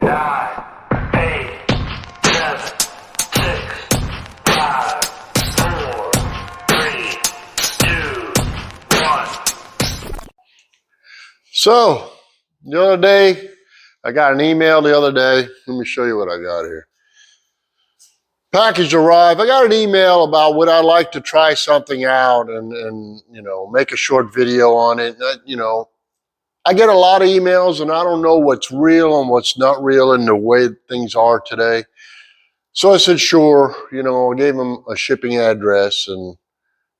9, 8, 7, 6, 5, 4, 3, 2, 1. So, the other day, I got an email the other day. Let me show you what I got here. Package arrived. I got an email about would I like to try something out and you know, make a short video on it. You know, I get a lot of emails and I don't know what's real and what's not real in the way things are today. So I said, sure, you know, I gave them a shipping address and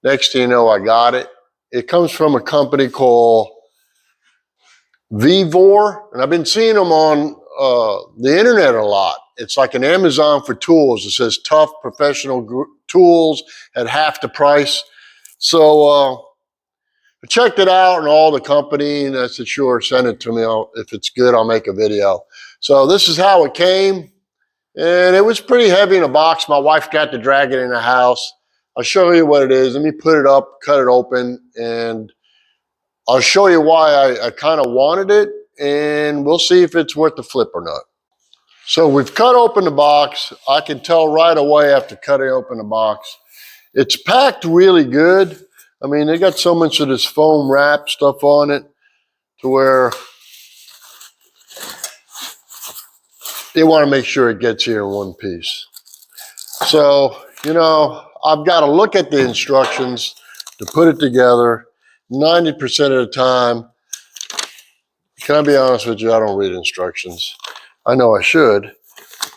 next thing you know, I got it. It comes from a company called VEVOR, and I've been seeing them on the internet a lot. It's like an Amazon for tools. It says tough professional tools at half the price. So I checked it out and all the company, and I said, sure, send it to me. If it's good, I'll make a video. So this is how it came, and it was pretty heavy in a box. My wife got to drag it in the house. I'll show you what it is. Let me put it up, cut it open, and I'll show you why I kind of wanted it, and we'll see if it's worth the flip or not. So we've cut open the box. I can tell right away after cutting open the box, it's packed really good. I mean, they got so much of this foam wrap stuff on it to where they want to make sure it gets here in one piece. So, you know, I've got to look at the instructions to put it together. 90% of the time, can I be honest with you, I don't read instructions. I know I should,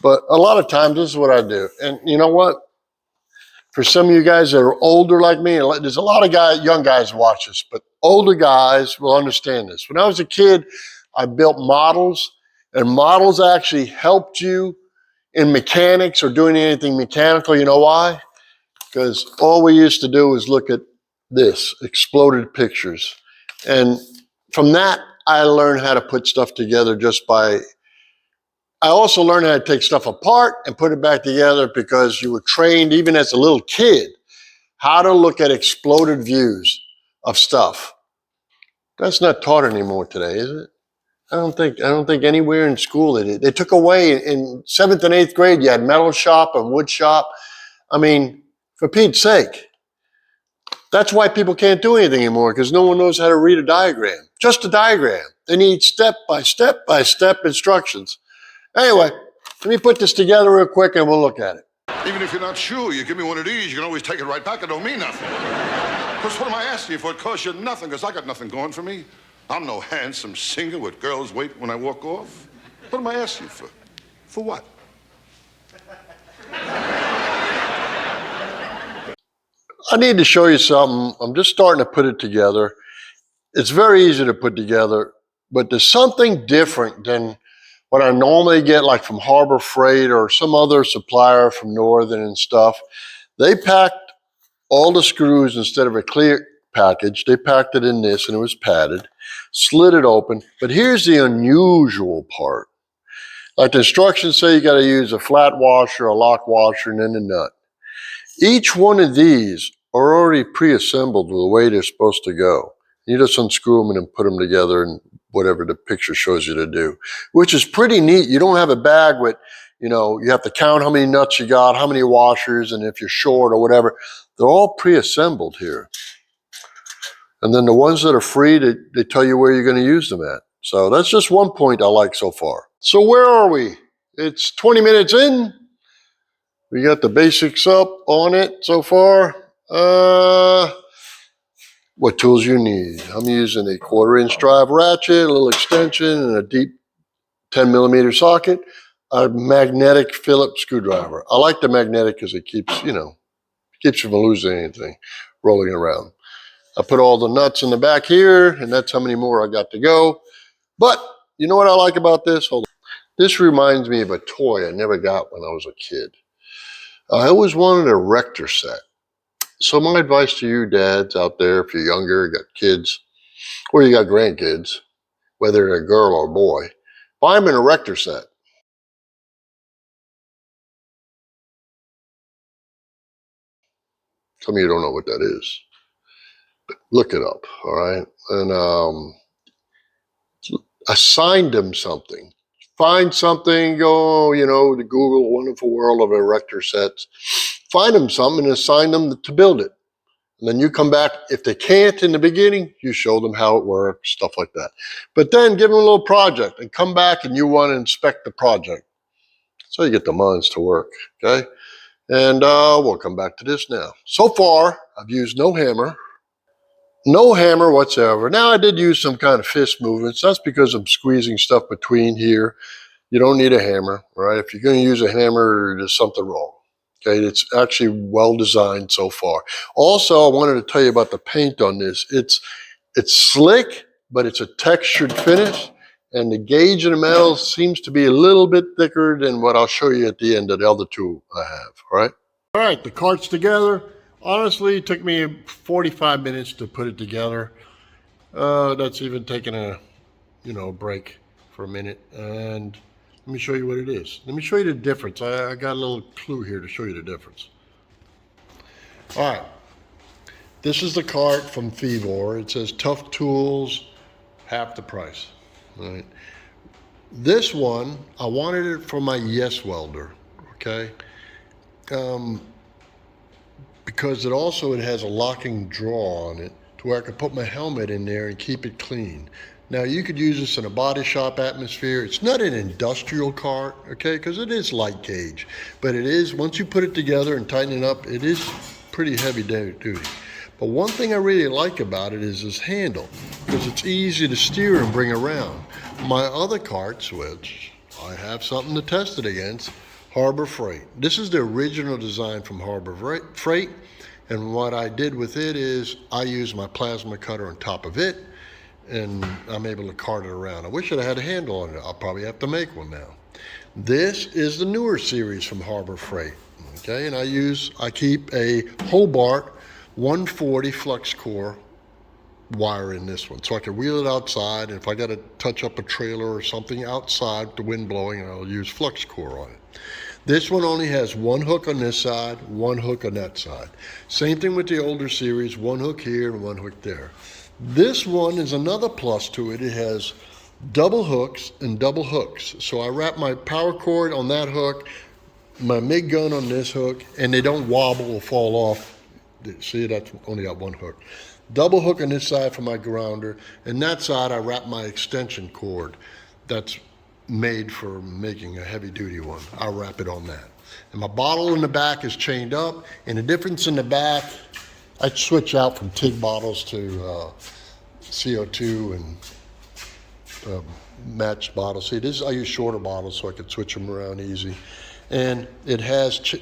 but a lot of times this is what I do. And you know what? For some of you guys that are older like me, there's a lot of young guys watch this, but older guys will understand this. When I was a kid, I built models, and models actually helped you in mechanics or doing anything mechanical. You know why? Because all we used to do was look at this, exploded pictures. And from that, I learned how to put stuff together just by, I also learned how to take stuff apart and put it back together because you were trained, even as a little kid, how to look at exploded views of stuff. That's not taught anymore today, is it? I don't think anywhere in school they did. They took away in 7th and 8th grade, you had metal shop and wood shop. I mean, for Pete's sake. That's why people can't do anything anymore, because no one knows how to read a diagram. Just a diagram. They need step by step instructions. Anyway, let me put this together real quick and we'll look at it. Even if you're not sure, you give me one of these, you can always take it right back. It don't mean nothing. Because what am I asking you for? It costs you nothing, because I got nothing going for me. I'm no handsome singer with girls wait when I walk off. What am I asking you for? For what? I need to show you something. I'm just starting to put it together. It's very easy to put together, but there's something different than what I normally get, like from Harbor Freight or some other supplier from Northern and stuff. They packed all the screws instead of a clear package. They packed it in this and it was padded, slid it open. But here's the unusual part. Like the instructions say, you got to use a flat washer, a lock washer, and then the nut. Each one of these are already pre-assembled the way they're supposed to go. You just unscrew them and then put them together and whatever the picture shows you to do, which is pretty neat. You don't have a bag with, you know, you have to count how many nuts you got, how many washers, and if you're short or whatever. They're all pre-assembled here. And then the ones that are free, they tell you where you're going to use them at. So that's just one point I like so far. So where are we? It's 20 minutes in. We got the basics up on it so far. What tools you need? I'm using a 1/4-inch drive ratchet, a little extension, and a deep 10mm socket, a magnetic Phillips screwdriver. I like the magnetic because it keeps, you know, keeps you from losing anything rolling around. I put all the nuts in the back here, and that's how many more I got to go. But you know what I like about this? Hold on. This reminds me of a toy I never got when I was a kid. I always wanted a rector set. So my advice to you dads out there, if you're younger, got kids, or you got grandkids, whether they're a girl or a boy, buy them an erector set. Some of you don't know what that is, but look it up, all right? And I signed them something Find something, go, you know, to Google Wonderful World of Erector Sets. Find them something and assign them to build it. And then you come back. If they can't in the beginning, you show them how it works, stuff like that. But then give them a little project and come back and you want to inspect the project. So you get the minds to work, okay? And we'll come back to this now. So far, I've used no hammer. No hammer whatsoever. Now, I did use some kind of fist movements. That's because I'm squeezing stuff between here. You don't need a hammer, right? If you're going to use a hammer, there's something wrong. Okay, it's actually well designed so far. Also, I wanted to tell you about the paint on this. It's slick, but it's a textured finish. And the gauge in the metal seems to be a little bit thicker than what I'll show you at the end of the other two I have, all right? All right, the cart's together. Honestly, it took me 45 minutes to put it together. That's even taking a, break for a minute. And let me show you what it is. Let me show you the difference. I got a little clue here to show you the difference. All right, this is the cart from VEVOR. It says tough tools, half the price. All right. This one, I wanted it for my Yes Welder, okay? Because it has a locking drawer on it to where I could put my helmet in there and keep it clean. Now, you could use this in a body shop atmosphere. It's not an industrial cart, okay, because it is light gauge. But it is, once you put it together and tighten it up, it is pretty heavy duty. But one thing I really like about it is this handle, because it's easy to steer and bring around. My other carts, which I have something to test it against, Harbor Freight. This is the original design from Harbor Freight. And what I did with it is I used my plasma cutter on top of it, and I'm able to cart it around. I wish I had a handle on it. I'll probably have to make one now. This is the newer series from Harbor Freight. Okay, and I keep a Hobart 140 flux core wire in this one, so I can wheel it outside, and if I got to touch up a trailer or something outside with the wind blowing, I'll use flux core on it. This one only has one hook on this side, one hook on that side. Same thing with the older series, one hook here and one hook there. This one is another plus to it. It has double hooks and double hooks. So I wrap my power cord on that hook, my MIG gun on this hook, and they don't wobble or fall off. See, that's only got one hook. Double hook on this side for my grounder, and that side I wrap my extension cord. That's made for making a heavy duty one. I'll wrap it on that. And my bottle in the back is chained up, and the difference in the back, I switch out from TIG bottles to CO2 and matched bottles. See, I use shorter bottles so I can switch them around easy. And it has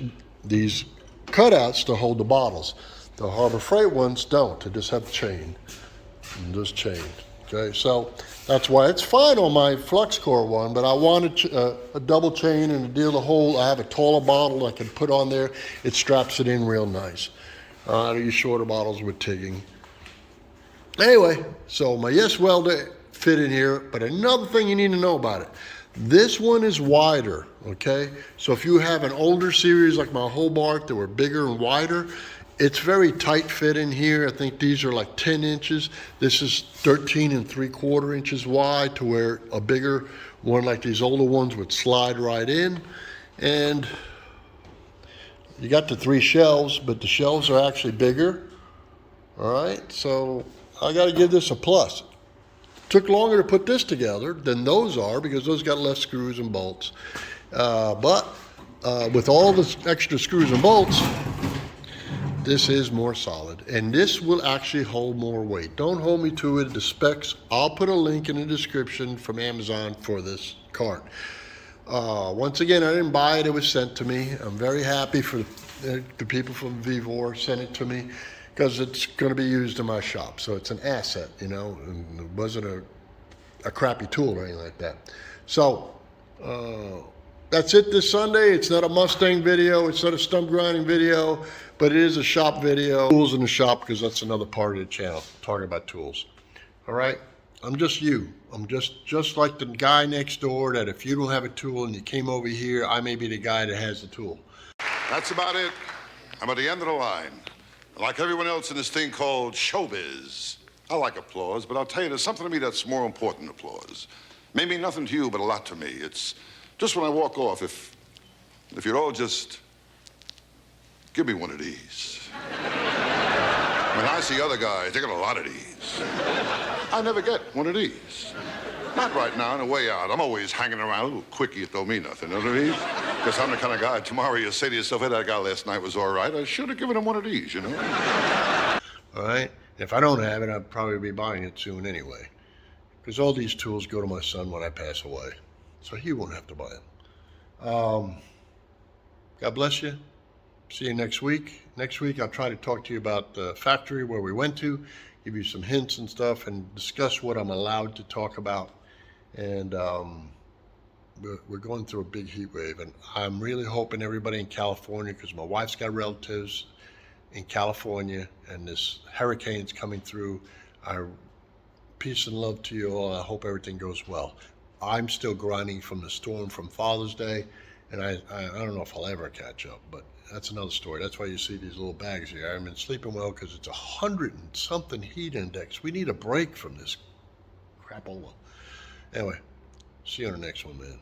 these cutouts to hold the bottles. The Harbor Freight ones don't. They just have chain. And just chain. Okay, so that's why it's fine on my flux core one, but I wanted a double chain and to deal the whole. I have a taller bottle I can put on there. It straps it in real nice. I use shorter bottles with tigging. Anyway, so my Yes Welder fit in here, but another thing you need to know about it. This one is wider, okay? So if you have an older series like my Hobart that were bigger and wider, it's very tight fit in here. I think these are like 10 inches. This is 13 3/4 inches wide, to where a bigger one like these older ones would slide right in. And you got the 3 shelves, but the shelves are actually bigger. All right, so I got to give this a plus. Took longer to put this together than those are because those got less screws and bolts. But with all the extra screws and bolts, this is more solid, and this will actually hold more weight. Don't hold me to it. The specs, I'll put a link in the description from Amazon for this cart. Once again, I didn't buy it. It was sent to me. I'm very happy for the people from VEVOR sent it to me, because it's going to be used in my shop. So it's an asset, and it wasn't a crappy tool or anything like that. So that's it this Sunday. It's not a Mustang video. It's not a stump grinding video, but it is a shop video. Tools in the shop, because that's another part of the channel, talking about tools. All right? I'm just you. I'm just like the guy next door that if you don't have a tool and you came over here, I may be the guy that has the tool. That's about it. I'm at the end of the line. Like everyone else in this thing called showbiz. I like applause, but I'll tell you, there's something to me that's more important than applause. May mean nothing to you, but a lot to me. It's just when I walk off, if you'd all just give me one of these. When I see other guys, they got a lot of these. I never get one of these. Not right now, on the way out. I'm always hanging around, a little quickie, it don't mean nothing, you know what I mean? Because I'm the kind of guy, tomorrow you say to yourself, hey, that guy last night was all right. I should have given him one of these, you know? All right? If I don't have it, I'll probably be buying it soon anyway. Because all these tools go to my son when I pass away. So he won't have to buy them. God bless you. See you next week. Next week, I'll try to talk to you about the factory where we went to, give you some hints and stuff, and discuss what I'm allowed to talk about. And we're going through a big heat wave, and I'm really hoping everybody in California, because my wife's got relatives in California, and this hurricane's coming through. Peace and love to you all. I hope everything goes well. I'm still grinding from the storm from Father's Day, and I don't know if I'll ever catch up, but that's another story. That's why you see these little bags here. I haven't been sleeping well because it's 100 and something heat index. We need a break from this crapola. Anyway, see you on the next one, man.